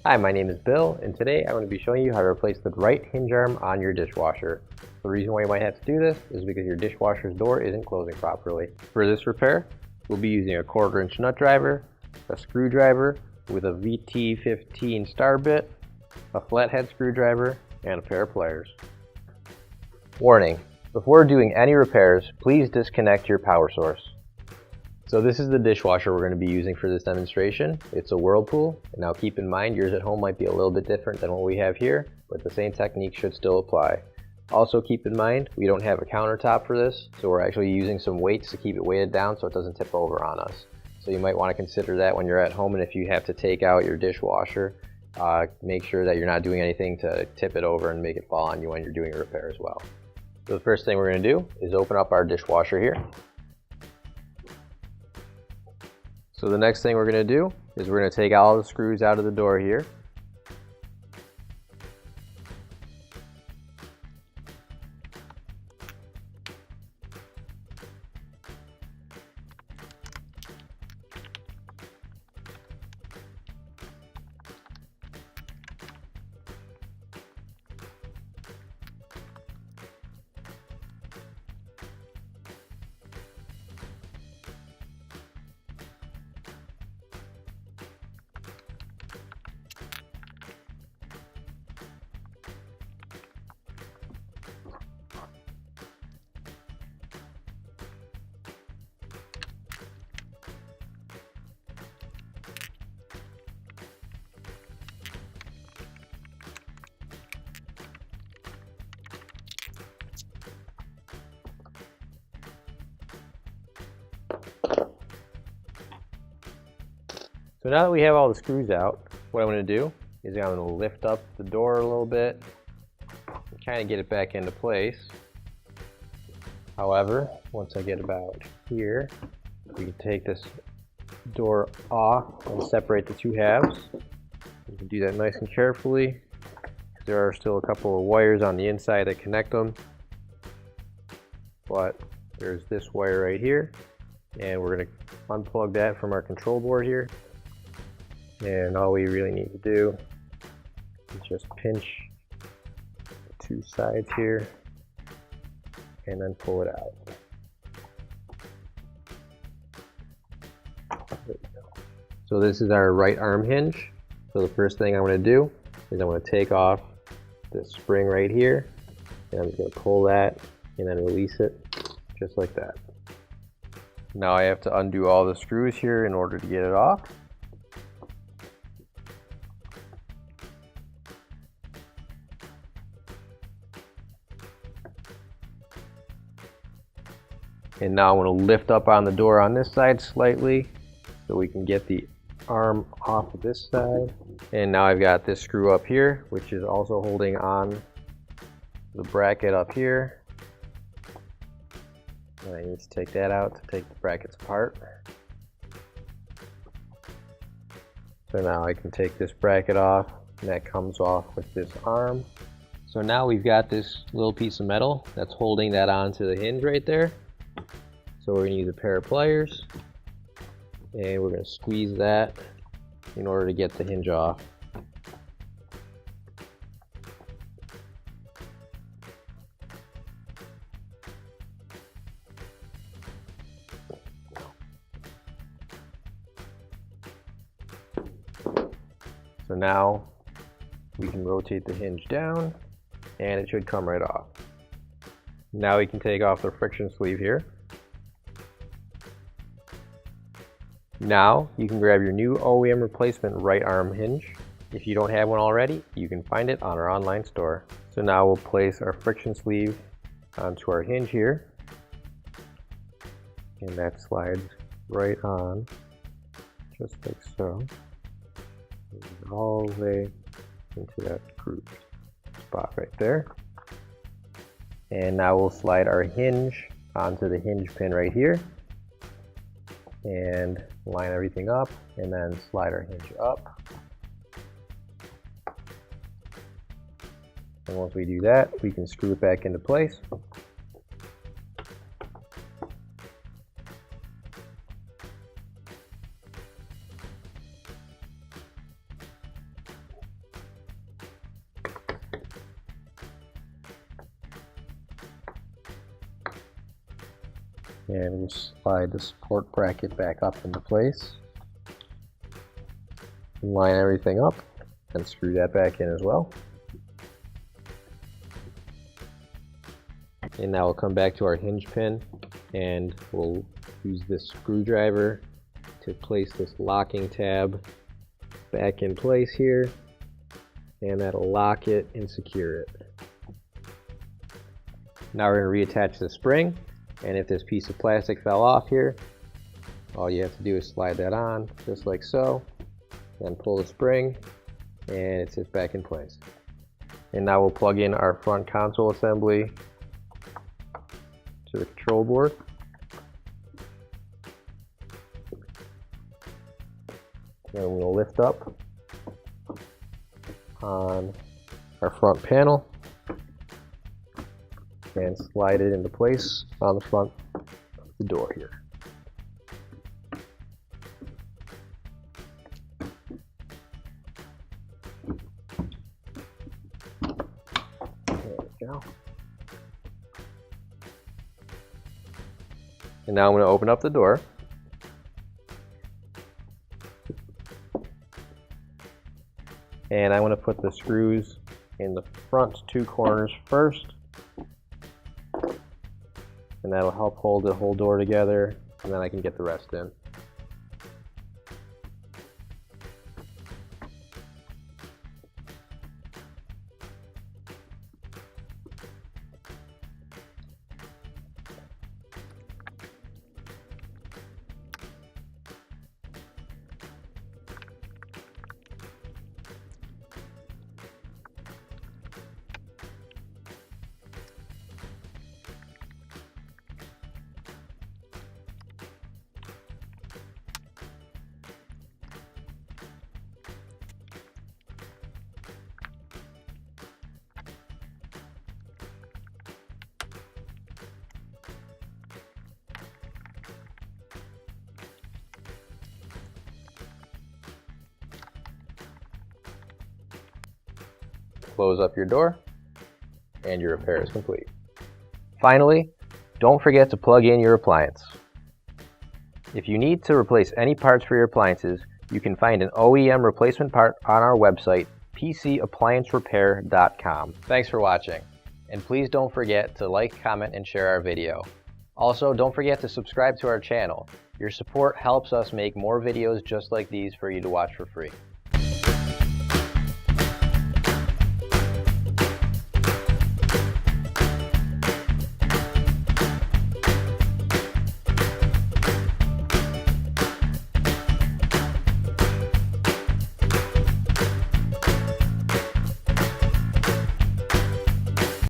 Hi, my name is Bill, and today I'm going to be showing you how to replace the right hinge arm on your dishwasher. The reason why you might have to do this is because your dishwasher's door isn't closing properly. For this repair, we'll be using a 1/4 inch nut driver, a screwdriver with a VT15 star bit, a flathead screwdriver, and a pair of pliers. Warning: before doing any repairs, please disconnect your power source. So this is the dishwasher we're going to be using for this demonstration. It's a Whirlpool. Now keep in mind yours at home might be a little bit different than what we have here, but the same technique should still apply. Also keep in mind we don't have a countertop for this, so we're actually using some weights to keep it weighted down so it doesn't tip over on us. So you might want to consider that when you're at home, and if you have to take out your dishwasher, make sure that you're not doing anything to tip it over and make it fall on you when you're doing a repair as well. So the first thing we're going to do is open up our dishwasher here. So the next thing we're going to do is we're going to take all the screws out of the door here. So now that we have all the screws out, what I'm going to do is I'm going to lift up the door a little bit and kind of get it back into place. However, once I get about here, we can take this door off and separate the two halves. You can do that nice and carefully. There are still a couple of wires on the inside that connect them, but there's this wire right here, and we're going to unplug that from our control board here. And all we really need to do is just pinch the two sides here and then pull it out. There we go. So this is our right arm hinge. So the first thing I'm going to do is I'm going to take off this spring right here, and I'm just going to pull that and then release it just like that. Now I have to undo all the screws here in order to get it off. And now I'm going to lift up on the door on this side slightly so we can get the arm off of this side. And now I've got this screw up here, which is also holding on the bracket up here. And I need to take that out to take the brackets apart. So now I can take this bracket off, and that comes off with this arm. So now we've got this little piece of metal that's holding that onto the hinge right there. So we're going to use a pair of pliers, and we're going to squeeze that in order to get the hinge off. So now we can rotate the hinge down, and it should come right off. Now we can take off the friction sleeve here. Now you can grab your new OEM replacement right arm hinge. If you don't have one already, you can find it on our online store. So now we'll place our friction sleeve onto our hinge here, and that slides right on just like so, all the way into that groove spot right there. And now we'll slide our hinge onto the hinge pin right here and line everything up, and then slide our hinge up. And once we do that, we can screw it back into place. And we'll slide the support bracket back up into place. Line everything up and screw that back in as well. And now we'll come back to our hinge pin and we'll use this screwdriver to place this locking tab back in place here, and that'll lock it and secure it. Now we're going to reattach the spring, and if this piece of plastic fell off here, all you have to do is slide that on just like so, then pull the spring and it sits back in place. And now we'll plug in our front console assembly to the control board. And we'll lift up on our front panel and slide it into place on the front of the door here. There we go. And now I'm going to open up the door. And I'm going to put the screws in the front two corners first. And that'll help hold the whole door together, and then I can get the rest in. Close up your door, and your repair is complete. Finally, don't forget to plug in your appliance. If you need to replace any parts for your appliances, you can find an OEM replacement part on our website, PCApplianceRepair.com. Thanks for watching, and please don't forget to like, comment, and share our video. Also, don't forget to subscribe to our channel. Your support helps us make more videos just like these for you to watch for free.